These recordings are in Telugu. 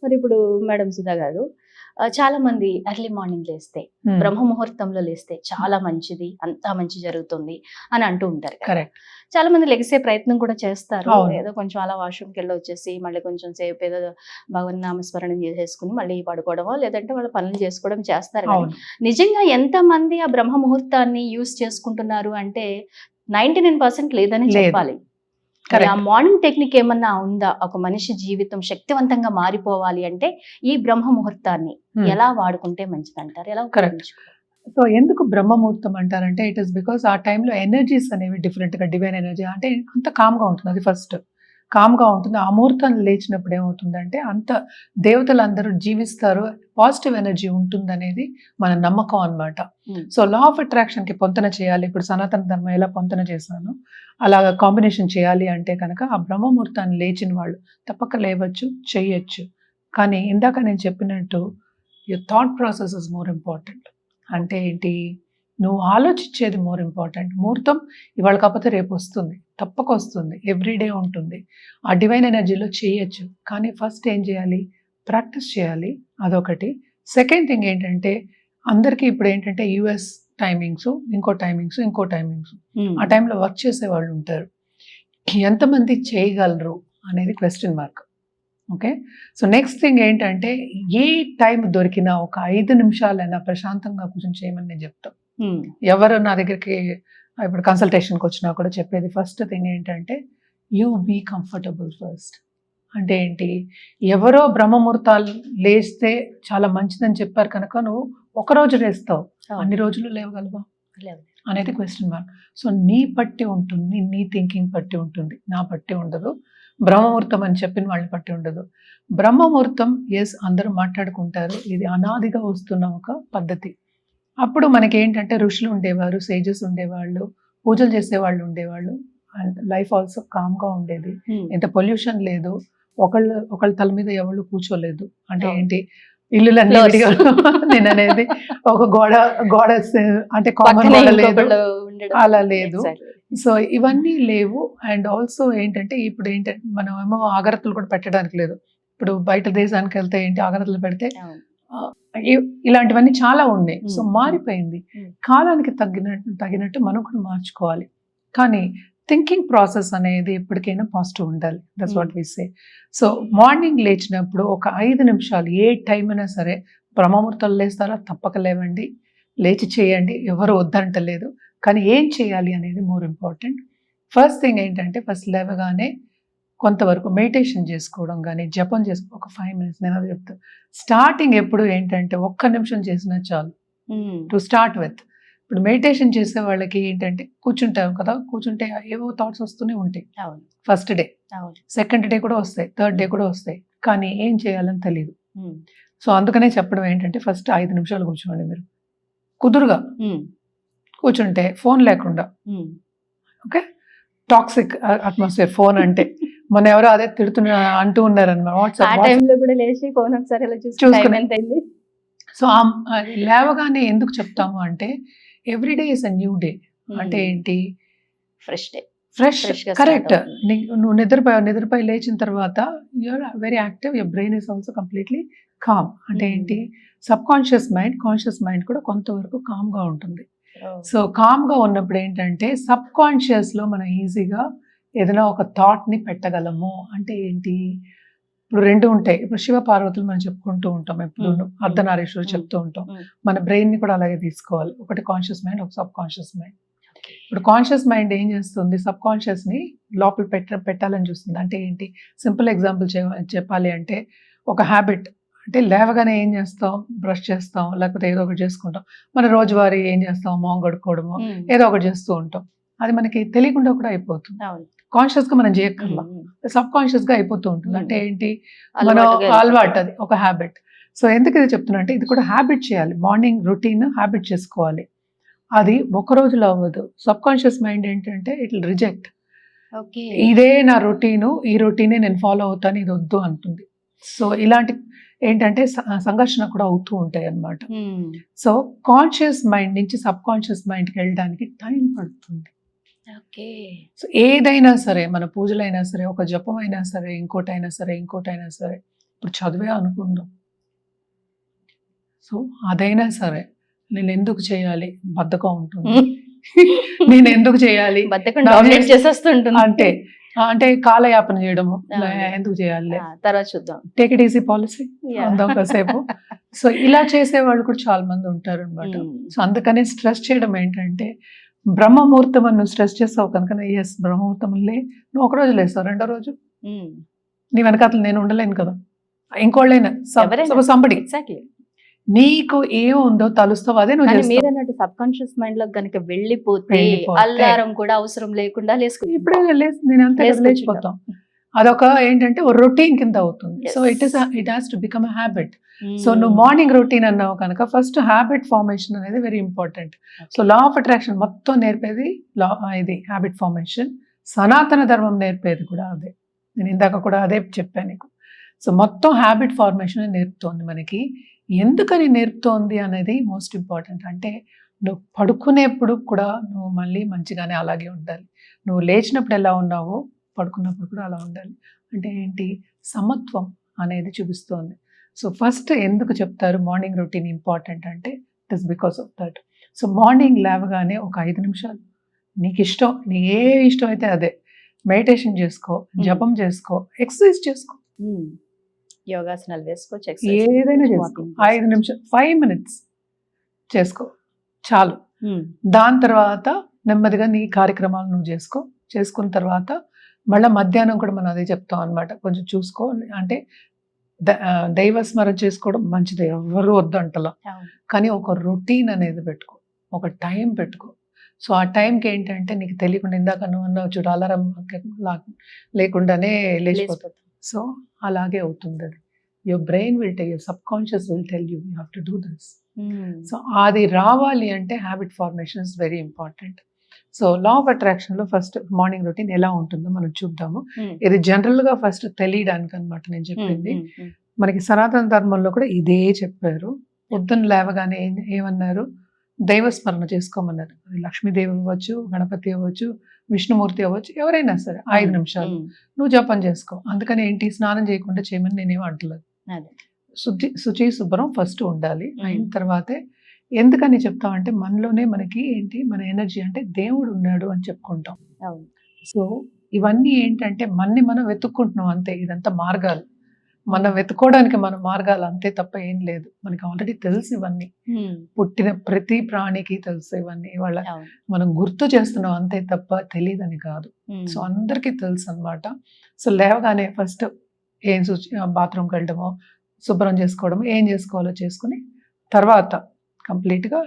మరి ఇప్పుడు మేడం సుధా గారు చాలా మంది ఎర్లీ మార్నింగ్ లేస్తే, బ్రహ్మ ముహూర్తంలో లేస్తే చాలా మంచిది, అంతా మంచి జరుగుతుంది అని అంటూ ఉంటారు కదా. కరెక్ట్. చాలా మంది లెగిసే ప్రయత్నం కూడా చేస్తారు. అవును. ఏదో కొంచెం అలా వాష్రూమ్కి వెళ్ళి వచ్చేసి మళ్ళీ కొంచెం సేపు ఏదో భగవన్ నామస్మరణం చేసేసుకుని మళ్ళీ పడుకోవడమో లేదంటే వాళ్ళ పనులు చేసుకోవడం చేస్తారు. కానీ అవును. నిజంగా ఎంత మంది ఆ బ్రహ్మ ముహూర్తాన్ని యూస్ చేసుకుంటున్నారు అంటే 99% లేదని లేదు. చెప్పాలి. మరి ఆ కరెక్ట్. మార్నింగ్ టెక్నిక్ ఏమన్నా ఉందా? ఒక మనిషి జీవితం శక్తివంతంగా మారిపోవాలి అంటే ఈ బ్రహ్మ ముహూర్తాన్ని ఎలా వాడుకుంటే మంచిదంటారు? ఎలా కరెక్ట్. ఉపయోగించుకోవాలి? సో ఎందుకు బ్రహ్మముహూర్తం అంటారంటే ఇట్ ఇస్ బికాస్ ఆ టైంలో ఎనర్జీస్ అనేవి డిఫరెంట్ గా, డివైన్ ఎనర్జీ అంటే అంత కామ్గా ఉంటుంది. అది ఫస్ట్ కామ్గా ఉంటుంది. ఆ ముహూర్తం లేచినప్పుడు ఏమవుతుందంటే అంత దేవతలందరూ జీవిస్తారు, పాజిటివ్ ఎనర్జీ ఉంటుందనేది మన నమ్మకం అన్నమాట. సో లా ఆఫ్ అట్రాక్షన్ కి పొంతన చేయాలి. ఇప్పుడు సనాతన ధర్మం ఎలా పొంతన చేశాను అలాగా కాంబినేషన్ చేయాలి అంటే కనుక ఆ బ్రహ్మముహూర్తాన్ని లేచిన వాళ్ళు తప్పక లేవచ్చు, చేయొచ్చు. కానీ ఇందాక నేను చెప్పినట్టు your thought process is more important. అంటే ఏంటి, నువ్వు ఆలోచించేది మోర్ ఇంపార్టెంట్. ముహూర్తం ఇవాళ కాకపోతే రేపు వస్తుంది, తప్పక వస్తుంది, ఎవ్రీడే ఉంటుంది. ఆ డివైన్ ఎనర్జీలో చేయొచ్చు. కానీ ఫస్ట్ ఏం చేయాలి, ప్రాక్టీస్ చేయాలి, అదొకటి. సెకండ్ థింగ్ ఏంటంటే అందరికీ ఇప్పుడు ఏంటంటే యుఎస్ టైమింగ్స్, ఇంకో టైమింగ్స్ ఆ టైంలో వర్క్ చేసే వాళ్ళు ఉంటారు. ఎంతమంది చేయగలరు అనేది question mark. Okay. So next thing ఏంటంటే ఏ టైం దొరికినా ఒక 5 నిమిషాలైనా ప్రశాంతంగా కూర్చొని చేయమని నేను చెప్తాను. ఎవరు నా దగ్గరికి ఇప్పుడు కన్సల్టేషన్కి వచ్చినా కూడా చెప్పేది ఫస్ట్ థింగ్ ఏంటంటే యూ బీ కంఫర్టబుల్ ఫస్ట్. అంటే ఏంటి, ఎవరో బ్రహ్మముహూర్తాలు లేస్తే చాలా మంచిదని చెప్పారు కనుక నువ్వు ఒకరోజు లేస్తావు, అన్ని రోజులు లేవగలవా అనేది క్వశ్చన్ మార్క్. సో నీ పట్టి ఉంటుంది, నీ థింకింగ్ పట్టి ఉంటుంది, నా పట్టి ఉండదు. బ్రహ్మముహూర్తం అని చెప్పిన వాళ్ళని పట్టి ఉండదు. బ్రహ్మముహూర్తం ఎస్ అందరూ మాట్లాడుకుంటారు, ఇది అనాదిగా వస్తున్న ఒక పద్ధతి. అప్పుడు మనకి ఏంటంటే ఋషులు ఉండేవారు, సేజెస్ ఉండేవాళ్ళు, పూజలు చేసేవాళ్ళు ఉండేవాళ్ళు, అండ్ లైఫ్ ఆల్సో కామ్గా ఉండేది. ఎంత పొల్యూషన్ లేదు, ఒకళ్ళ తల మీద ఎవరు కూర్చోలేదు. అంటే ఏంటి, ఇల్లులన్నీ నేను అనేది ఒక గోడ అంటే కామన్ గోడ లేదు, అలా లేదు. సో ఇవన్నీ లేవు. అండ్ ఆల్సో ఏంటంటే ఇప్పుడు ఏంటంటే మనం ఏమో ఆగరత్తులు కూడా పెట్టడానికి లేదు. ఇప్పుడు బయట దేశానికి వెళ్తే ఏంటి ఆగరత్తులు పెడితే ఇలాంటివన్నీ చాలా ఉన్నాయి. సో మారిపోయింది. కాలానికి తగినట్టు మనం కూడా మార్చుకోవాలి. కానీ థింకింగ్ ప్రాసెస్ అనేది ఎప్పటికైనా పాజిటివ్ ఉండాలి. That's what we say. So morning లేచినప్పుడు ఒక 5 నిమిషాలు ఏ టైం అయినా సరే, బ్రహ్మముహూర్తాలు లేస్తారా తప్పక లేవండి, లేచి చేయండి, ఎవరు వద్దంటలేదు. కానీ ఏం చేయాలి అనేది మోర్ ఇంపార్టెంట్. ఫస్ట్ థింగ్ ఏంటంటే ఫస్ట్ లేవగానే కొంతవరకు మెడిటేషన్ చేసుకోవడం కానీ జపం చేసుకో, ఒక 5 minutes. నేను అది చెప్తాను. స్టార్టింగ్ ఎప్పుడు ఏంటంటే 1 నిమిషం చేసినా చాలు టు స్టార్ట్ విత్. ఇప్పుడు మెడిటేషన్ చేసే వాళ్ళకి ఏంటంటే కూర్చుంటాం కదా, కూర్చుంటే ఏవో థాట్స్ వస్తూనే ఉంటాయి. ఫస్ట్ డే, సెకండ్ డే కూడా వస్తాయి, థర్డ్ డే కూడా వస్తాయి, కానీ ఏం చేయాలని తెలియదు. సో అందుకనే చెప్పడం ఏంటంటే ఫస్ట్ 5 నిమిషాలు కూర్చోండి. మీరు కుదురుగా కూర్చుంటే ఫోన్ లేకుండా. ఓకే. టాక్సిక్ అట్మాస్ఫియర్ ఫోన్ అంటే మన ఎవరో అదే అంటూ ఉన్నారన్నమాట వాట్సాప్. సో లేవగానే ఎందుకు చెప్తాము అంటే everyday is a new day. అంటే ఏంటి, ఫ్రెష్. కరెక్ట్. నువ్వు నిద్రపోయి లేచిన తర్వాత you are very active, your brain is also completely calm. అంటే ఏంటి, sub conscious mind, conscious mind కూడా కొంతవరకు కామ్గా ఉంటుంది. సో కామ్గా ఉన్నప్పుడు ఏంటంటే సబ్ కాన్షియస్లో మనం ఈజీగా ఏదైనా ఒక థాట్ని పెట్టగలము. అంటే ఏంటి, ఇప్పుడు 2 ఉంటాయి. ఇప్పుడు శివ పార్వతులు మనం చెప్పుకుంటూ ఉంటాం, ఎప్పుడు అర్ధనారీశ్వరుడు చెప్తూ ఉంటాం. మన బ్రెయిన్ని కూడా అలాగే తీసుకోవాలి. ఒకటి కాన్షియస్ మైండ్, ఒక సబ్ కాన్షియస్ మైండ్. ఇప్పుడు కాన్షియస్ మైండ్ ఏం చేస్తుంది, సబ్ కాన్షియస్ని లోపల పెట్టాలని చూస్తుంది. అంటే ఏంటి, సింపుల్ ఎగ్జాంపుల్ చెప్పాలి అంటే ఒక హ్యాబిట్. అంటే లేవగానే ఏం చేస్తాం, బ్రష్ చేస్తాం, లేకపోతే ఏదో ఒకటి చేసుకుంటాం. మన రోజువారీ ఏం చేస్తాం, మొహం కడుక్కోవడము, ఏదో ఒకటి చేస్తూ ఉంటాం. అది మనకి తెలియకుండా కూడా అయిపోతుంది. కాన్షియస్గా మనం చేయక్కర్లా, సబ్ కాన్షియస్గా అయిపోతూ ఉంటుంది. అంటే ఏంటి, మనం అలవాటు, అది ఒక హ్యాబిట్. సో ఎందుకు ఇది చెప్తున్నా అంటే ఇది కూడా హ్యాబిట్ చేయాలి. మార్నింగ్ రొటీన్ హ్యాబిట్ చేసుకోవాలి. అది ఒక రోజులో అవ్వదు. సబ్ కాన్షియస్ మైండ్ ఏంటంటే ఇట్ విల్ రిజెక్ట్. ఇదే నా రొటీను, ఈ రొటీనే నేను ఫాలో అవుతాను, ఇది వద్దు అంటుంది. సో ఇలాంటి ఏంటంటే సంఘర్షణ కూడా అవుతూ ఉంటాయి అన్నమాట. సో కాన్షియస్ మైండ్ నుంచి సబ్ కాన్షియస్ మైండ్కి వెళ్ళడానికి టైం పడుతుంది. సో ఏదైనా సరే, మన పూజలైనా సరే, ఒక జపం అయినా సరే, ఇంకోటైనా సరే ఇప్పుడు చదివే అనుకుందాం. సో అదైనా సరే నేను ఎందుకు చేయాలి, బద్ధకం ఉంటుంది. నేను ఎందుకు చేయాలి, బద్ధకం డామినేట్ చేసేస్తుంటుంది. అంటే కాలయాపన చేయడము అవును. ఎందుకు చేయాలి, తర్వాత చూద్దాం. Take it easy policy Yeah. అందాం కాసేపు. సో ఇలా చేసే వాళ్ళు కూడా చాలా మంది ఉంటారు అనమాట. సో అందుకనే స్ట్రెస్ చేయడం ఏంటంటే, బ్రహ్మముహూర్తం అని నువ్వు స్ట్రెస్ చేస్తావు కనుక, ఎస్ బ్రహ్మముహూర్తంలే, నువ్వు ఒక రోజు లేస్తావు, రెండో రోజు నీ వెనకాతలు నేను ఉండలేను కదా, ఇంకోళ్ళైనా సంబడి ఎగ్జాక్ట్లీ. నీకు ఏముందో తలుస్తావు, అదే నువ్వు కానీ చేస్తావు. మీరు అన్నట్టు సబ్ కాన్షియస్ మైండ్ లో గనుక వెళ్ళిపోతే వెళ్ళిపోతే. అల్లారం కూడా అవసరం లేకుండా లేసుకుంటాం. ఇప్పుడే నేను అంతే లేసుకుంటాం. లేచిపోతాం. అదొక ఏంటంటే ఒక రొటీన్ కింద అవుతుంది. Yes. So it has to become a habit. So నువ్వు మార్నింగ్ రొటీన్ అన్నావు కనుక ఫస్ట్ హ్యాబిట్ ఫార్మేషన్ అనేది very important. So law of attraction మొత్తం నేర్పేది ఇది హ్యాబిట్ ఫార్మేషన్. సనాతన ధర్మం నేర్పేది కూడా అదే. నేను ఇందాక కూడా అదే చెప్పాను నీకు. సో మొత్తం హ్యాబిట్ ఫార్మేషన్ నేర్పుతోంది మనకి. ఎందుకని నేర్పుతోంది అనేది మోస్ట్ ఇంపార్టెంట్. అంటే నువ్వు పడుకునేప్పుడు కూడా నువ్వు మళ్ళీ మంచిగానే అలాగే ఉండాలి. నువ్వు లేచినప్పుడు ఎలా ఉన్నావో పడుకున్నప్పుడు కూడా అలా ఉండాలి. అంటే ఏంటి, సమత్వం అనేది చూపిస్తోంది. సో ఫస్ట్ ఎందుకు చెప్తారు మార్నింగ్ రొటీన్ ఇంపార్టెంట్ అంటే, it is because of that. So morning లేవగానే ఒక 5 నిమిషాలు నీకు ఇష్టం, నీ ఏ ఇష్టం అయితే అదే మెడిటేషన్ చేసుకో, జపం చేసుకో, ఎక్సర్సైజ్ చేసుకో, యోగాసనాలు వేసుకోవచ్చు, ఏదైనా చేసుకో. 5 నిమిషాలు 5 minutes చేసుకో చాలు. దాని తర్వాత నెమ్మదిగా నీ కార్యక్రమాలు నువ్వు చేసుకో. చేసుకున్న తర్వాత మళ్ళీ మధ్యాహ్నం కూడా మనం అదే చెప్తాం అనమాట, కొంచెం చూసుకో. అంటే దైవ స్మరణ చేసుకోవడం మంచిది, ఎవరు వద్దంటలా. కానీ ఒక రొటీన్ అనేది పెట్టుకో, ఒక టైం పెట్టుకో. సో ఆ టైంకి ఏంటంటే నీకు తెలియకుండా, ఇందాక నువ్వు అన్నావు చూడు, అలారం లేకుండానే లేచిపోతుంది. సో అలాగే అవుతుంది అది. Your brain will tell, your sub conscious will tell you have to do this. So అది రావాలి అంటే habit formation is very important. So law of attraction లో ఫస్ట్ మార్నింగ్ రొటీన్ ఎలా ఉంటుందో మనం చూద్దాము. ఇది జనరల్ గా ఫస్ట్ తెలియడానికి అనమాట నేను చెప్పింది. మనకి సనాతన ధర్మంలో కూడా ఇదే చెప్పారు. పొద్దున్న లేవగానే ఏమన్నారు, దైవస్మరణ చేసుకోమన్నారు. అది లక్ష్మీదేవి అవ్వచ్చు, గణపతి అవ్వచ్చు, విష్ణుమూర్తి అవ్వచ్చు, ఎవరైనా సరే 5 నిమిషాలు నువ్వు జపం చేసుకో. అందుకని ఏంటి, స్నానం చేయకుండా చేయమని నేనేం అంటలేదు. శుచి శుభ్రం ఫస్ట్ ఉండాలి. అయిన తర్వాతే ఎందుకని చెప్తామంటే, మనలోనే మనకి ఏంటి, మన ఎనర్జీ అంటే దేవుడు ఉన్నాడు అని చెప్పుకుంటాం. సో ఇవన్నీ ఏంటంటే మనం వెతుక్కుంటున్నాం అంతే. ఇదంతా మార్గాలు, మనం వెతుక్కోవడానికి మన మార్గాలు అంతే తప్ప ఏం లేదు. మనకి ఆల్రెడీ తెలుసు ఇవన్నీ, పుట్టిన ప్రతి ప్రాణికి తెలుసు ఇవన్నీ. వాళ్ళ మనం గుర్తు చేస్తున్నాం అంతే తప్ప తెలియదని కాదు. సో అందరికీ తెలుసు అనమాట. సో లేవగానే ఫస్ట్ బాత్రూమ్కి వెళ్ళడమో, శుభ్రం చేసుకోవడమో, ఏం చేసుకోవాలో చేసుకుని తర్వాత కంప్లీట్గా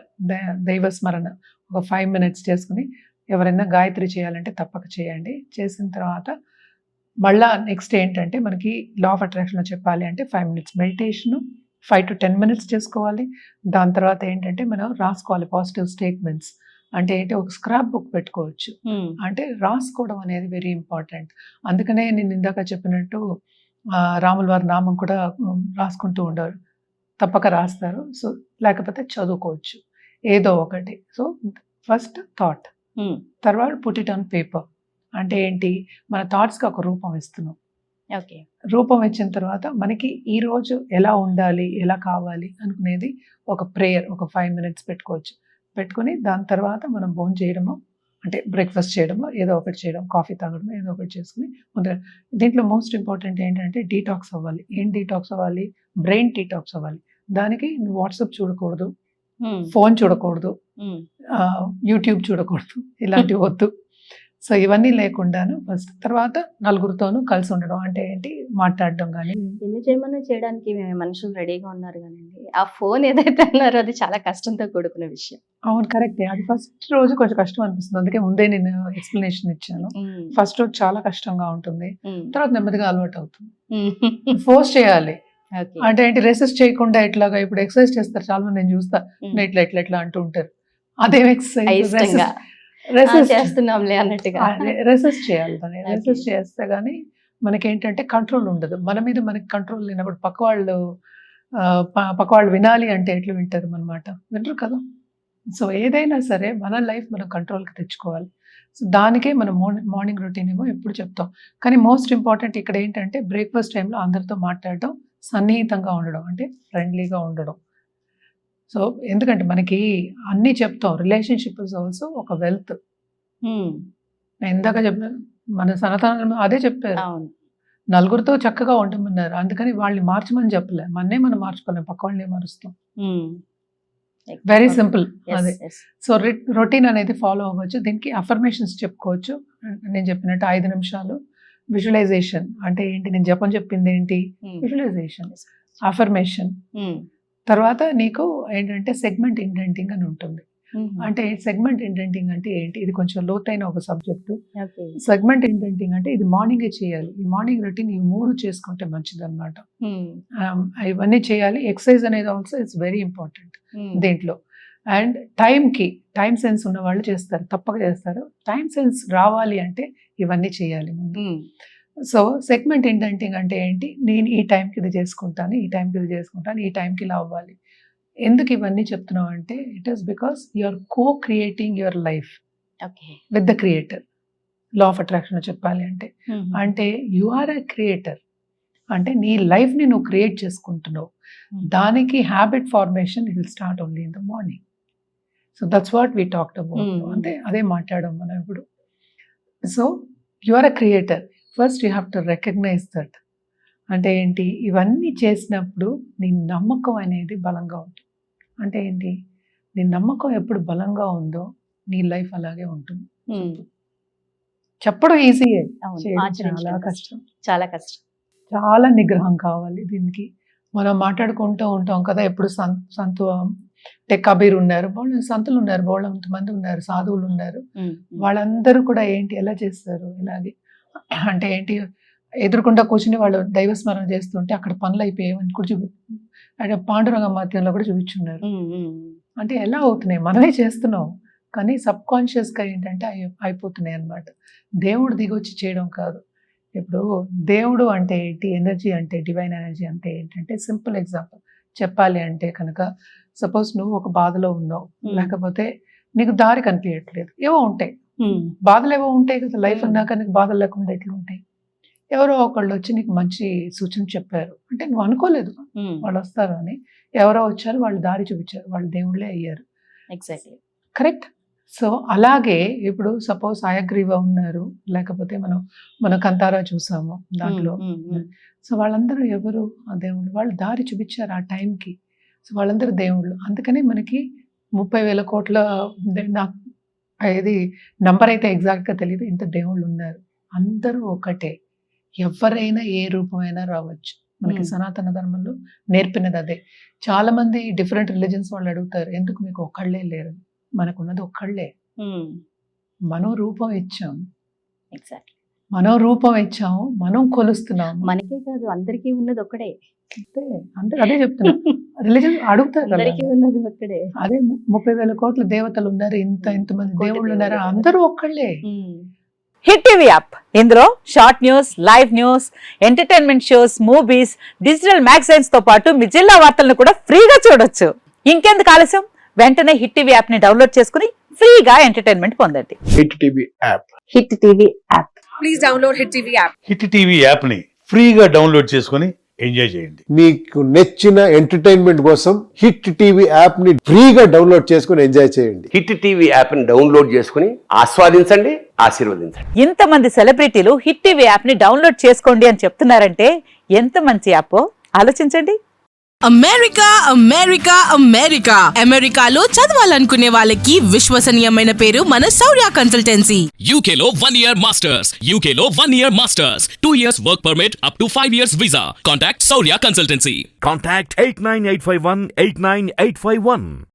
దైవ స్మరణ ఒక 5 minutes చేసుకుని, ఎవరైనా గాయత్రి చేయాలంటే తప్పక చేయండి. చేసిన తర్వాత మళ్ళా నెక్స్ట్ ఏంటంటే, మనకి లా ఆఫ్ అట్రాక్షన్లో చెప్పాలి అంటే 5 minutes మెడిటేషను, 5 to 10 minutes చేసుకోవాలి. దాని తర్వాత ఏంటంటే మనం రాసుకోవాలి పాజిటివ్ స్టేట్మెంట్స్. అంటే ఏంటి, ఒక స్క్రాప్ బుక్ పెట్టుకోవచ్చు. అంటే రాసుకోవడం అనేది వెరీ ఇంపార్టెంట్. అందుకనే నేను ఇందాక చెప్పినట్టు రాముల వారి నామం కూడా రాసుకుంటూ ఉండరు, తప్పక రాస్తారు. సో లేకపోతే చదువుకోవచ్చు ఏదో ఒకటి. సో ఫస్ట్ థాట్, తర్వాత పుట్ ఇట్ ఆన్ పేపర్. అంటే ఏంటి, మన థాట్స్కి ఒక రూపం ఇస్తున్నాం. రూపం ఇచ్చిన తర్వాత మనకి ఈ రోజు ఎలా ఉండాలి, ఎలా కావాలి అనుకునేది ఒక ప్రేయర్, ఒక 5 minutes పెట్టుకోవచ్చు. పెట్టుకుని దాని తర్వాత మనం భోజనం చేయడము, అంటే బ్రేక్ఫాస్ట్ చేయడము, ఏదో ఒకటి చేయడం, కాఫీ తాగడం, ఏదో ఒకటి చేసుకుని దీంట్లో మోస్ట్ ఇంపార్టెంట్ ఏంటంటే డీటాక్స్ అవ్వాలి. ఏం డీటాక్స్ అవ్వాలి, బ్రెయిన్ డీటాక్స్ అవ్వాలి. దానికి నువ్వు వాట్సాప్ చూడకూడదు, ఫోన్ చూడకూడదు, యూట్యూబ్ చూడకూడదు, ఇలాంటివి వద్దు. సో ఇవన్నీ లేకుండాను ఫస్ట్. తర్వాత నలుగురితోనూ కలిసి ఉండడం, అంటే ఏంటి, మాట్లాడడం. కానీ ఎన్ని చేయమన్నా చేయడానికి మనుషులు రెడీగా ఉన్నారు, కానీ ఆ ఫోన్ ఏదైతే అన్నారో అది చాలా కష్టంతో కూడుకున్న విషయం. అవును, కరెక్టే. అది ఫస్ట్ రోజు కొంచెం కష్టం అనిపిస్తుంది. అందుకే ముందే నేను ఎక్స్ప్లెనేషన్ ఇచ్చాను. ఫస్ట్ రోజు చాలా కష్టంగా ఉంటుంది, తర్వాత నెమ్మదిగా అలవాటు అవుతుంది. ఫోర్స్ చేయాలి అంటే ఏంటి, రెసిస్ట్ చేయకుండా. ఇట్లాగా ఇప్పుడు ఎక్సర్సైజ్ చేస్తారు చాలా మంది, నేను చూస్తా, ఇట్లా ఇట్లా ఇట్లా అంటూ ఉంటారు. అదేం ఎక్సర్సైజ్, చేస్తున్నాంలే అన్నట్టుగా రెసిస్ట్ చేయాలి. దాన్ని రెసిస్ట్ చేస్తే గానీ మనకేంటంటే కంట్రోల్ ఉండదు. మన మీద మనకి కంట్రోల్ లేనప్పుడు పక్క వాళ్ళు వినాలి అంటే ఎట్లా వింటారు అన్నమాట, వినరు కదా. సో ఏదైనా సరే మన లైఫ్ మనం కంట్రోల్కి తెచ్చుకోవాలి. సో దానికే మనం మార్నింగ్ రొటీన్ ఏమో ఎప్పుడు చెప్తాం. కానీ మోస్ట్ ఇంపార్టెంట్ ఇక్కడ ఏంటంటే బ్రేక్ఫాస్ట్ టైంలో అందరితో మాట్లాడటం, సన్నిహితంగా ఉండడం అంటే ఫ్రెండ్లీగా ఉండడం. సో ఎందుకంటే మనకి అన్నీ చెప్తాం, రిలేషన్షిప్ ఇస్ ఆల్సో ఒక వెల్త్. నేను ఇందాక చెప్పాను, మన సనాతన అదే చెప్పారు, అవును. నలుగురితో చక్కగా ఉండమన్నారు. అందుకని వాళ్ళని మార్చమని చెప్పలే, మనం మార్చుకోలేం, పక్క వాళ్ళని మారుస్తాం. వెరీ సింపుల్ అదే. సో రొటీన్ అనేది ఫాలో అవ్వచ్చు. దీనికి అఫర్మేషన్స్ చెప్పుకోవచ్చు. నేను చెప్పినట్టు 5 నిమిషాలు విజువలైజేషన్ అంటే ఏంటి, నేను జపం చెప్పింది ఏంటి, విజువలైజేషన్, అఫర్మేషన్. తర్వాత నీకు ఏంటంటే సెగ్మెంట్ ఇండెంటింగ్ అని ఉంటుంది. అంటే సెగ్మెంట్ ఇండెంటింగ్ అంటే ఏంటి, ఇది కొంచెం లోతైన ఒక సబ్జెక్టు. సెగ్మెంట్ ఇండెంటింగ్ అంటే ఇది మార్నింగే చేయాలి. ఈ మార్నింగ్ రొటీన్ ఈ 3 చేసుకుంటే మంచిది అనమాట. ఇవన్నీ చేయాలి. ఎక్సర్సైజ్ అనేది ఆల్సో ఇట్స్ వెరీ ఇంపార్టెంట్ దీంట్లో. అండ్ టైం సెన్స్ ఉన్న వాళ్ళు చేస్తారు, తప్పక చేస్తారు. టైం సెన్స్ రావాలి అంటే ఇవన్నీ చేయాలి ముందు. సో సెగ్మెంట్ ఇండెంటింగ్ అంటే ఏంటి, నేను ఈ టైంకి ఇది చేసుకుంటాను, ఈ టైంకి ఇది చేసుకుంటాను, ఈ టైంకి ఇలా అవ్వాలి. ఎందుకు ఇవన్నీ చెప్తున్నావు అంటే it is because you are co-creating your life with the creator. Law of attraction చెప్పాలి అంటే అంటే యు ఆర్ ఎ క్రియేటర్. అంటే నీ లైఫ్ని నువ్వు క్రియేట్ చేసుకుంటున్నావు. దానికి habit formation it will start only in the morning. So that's what we talked about. అంటే అదే మాట్లాడాం మనం ఇప్పుడు. So you are a creator. First you have to recognise that. అంటే ఏంటి, ఇవన్నీ చేసినప్పుడు నీ నమ్మకం అనేది బలంగా ఉంటుంది. అంటే ఏంటి, నీ నమ్మకం ఎప్పుడు బలంగా ఉందో నీ లైఫ్ అలాగే ఉంటుంది. చెప్పడం ఈజీయే, చాలా కష్టం, చాలా కష్టం, చాలా నిగ్రహం కావాలి దీనికి. మనం మాట్లాడుకుంటూ ఉంటాం కదా, ఎప్పుడు సంతు అంటే కబీర్ ఉన్నారు, వాళ్ళు సంతులు ఉన్నారు, మంది ఉన్నారు, సాధువులు ఉన్నారు. వాళ్ళందరూ కూడా ఏంటి ఎలా చేస్తారు, ఇలాగే అంటే ఏంటి, ఎదురుకుండా కూర్చుని వాళ్ళు దైవస్మరణ చేస్తుంటే అక్కడ పనులు అయిపోయాయని కూడా అంటే పాండురంగ మాధ్యంలో కూడా చూపించున్నారు. అంటే ఎలా అవుతున్నాయి, మనమే చేస్తున్నాం కానీ సబ్ కాన్షియస్గా ఏంటంటే అయిపోతున్నాయి అన్నమాట. దేవుడు దిగొచ్చి చేయడం కాదు. ఇప్పుడు దేవుడు అంటే ఏంటి, ఎనర్జీ అంటే, డివైన్ ఎనర్జీ అంటే ఏంటంటే, సింపుల్ ఎగ్జాంపుల్ చెప్పాలి అంటే కనుక, సపోజ్ నువ్వు ఒక బాధలో ఉన్నావు, లేకపోతే నీకు దారి కనిపించట్లేదు, ఏవో ఉంటాయి బాధలు, ఏవో ఉంటాయి కదా, లైఫ్ అన్నాక నీకు బాధలు లేకుండా ఎట్లా ఉంటాయి. ఎవరో ఒకళ్ళు వచ్చి నీకు మంచి సూచన చెప్పారు అంటే నువ్వు అనుకోలేదు వాళ్ళు వస్తారు అని, ఎవరో వచ్చారు, వాళ్ళు దారి చూపించారు, వాళ్ళు దేవుళ్ళే అయ్యారు. Exactly correct. సో అలాగే ఇప్పుడు సపోజ్ హయగ్రీవ ఉన్నారు, లేకపోతే మనం కంతారా చూసాము దాంట్లో. సో వాళ్ళందరూ ఎవరు, ఆ దేవుళ్ళు, వాళ్ళు దారి చూపించారు ఆ టైంకి. సో వాళ్ళందరూ దేవుళ్ళు. అందుకని మనకి 30,000 కోట్ల, నాకు ఇది నంబర్ అయితే ఎగ్జాక్ట్గా తెలియదు, ఇంత దేవుళ్ళు ఉన్నారు. అందరూ ఒకటే, ఎవరైనా ఏ రూపమైనా రావచ్చు. మనకి సనాతన ధర్మంలో నేర్పినది అదే. చాలా మంది డిఫరెంట్ రిలీజన్స్ వాళ్ళు అడుగుతారు, ఎందుకు మీకు ఒక్కళ్ళే లేరు? మనకున్నది ఒక్కళ్ళే. మనం రూపం ఇచ్చాం, మనం రూపం ఇచ్చాము, మనం కొలుస్తున్నాం. మనకే కాదు, అందరికీ ఉన్నది ఒక్కడే. అందరూ అదే చెప్తున్నారు. రిలీజన్ అడుగుతారు, అందరికీ ఉన్నది ఒక్కడే. అదే 30,000 కోట్ల దేవతలు ఉన్నారు, ఇంతమంది దేవుళ్ళు ఉన్నారు, అందరూ ఒక్కళ్ళే. హిట్ టీవీ యాప్, ఇందులో short news, live news, entertainment shows, movies, digital magazines తో పాటు మీ జిల్లా వార్తలను కూడా ఫ్రీగా చూడొచ్చు. ఇంకెందుకు ఆలస్యం, వెంటనే హిట్ టీవీ యాప్ ని డౌన్లోడ్ చేసుకుని ఫ్రీగా ఎంటర్టైన్మెంట్ పొందండి. Hit TV app, hit TV app, please download hit TV app. Hit TV app ని ఫ్రీగా డౌన్లోడ్ చేసుకుని ఎంజాయ్ చేయండి. మీకు నచ్చిన ఎంటర్టైన్మెంట్ కోసం హిట్ టీవీ యాప్ ని ఫ్రీగా డౌన్లోడ్ చేసుకుని ఎంజాయ్ చేయండి. హిట్ టీవీ యాప్ ని డౌన్లోడ్ చేసుకుని ఆస్వాదించండి, ఆశీర్వదించండి. ఇంతమంది సెలబ్రిటీలు హిట్ టీవీ యాప్ ని డౌన్లోడ్ చేసుకోండి అని చెప్తున్నారంటే ఎంత మంచి యాప్ ఆలోచించండి. అమెరికా అమెరికా అమెరికా అమెరికాలో చదవాలనుకునే వాళ్ళకి విశ్వసనీయమైన పేరు మన శౌర్య కన్సల్టెన్సీ. UK లో 1 year masters, UK లో 1 year masters, 2 years work permit up to 5 years visa. Contact Saurya Consultancy. Contact 89851 89851.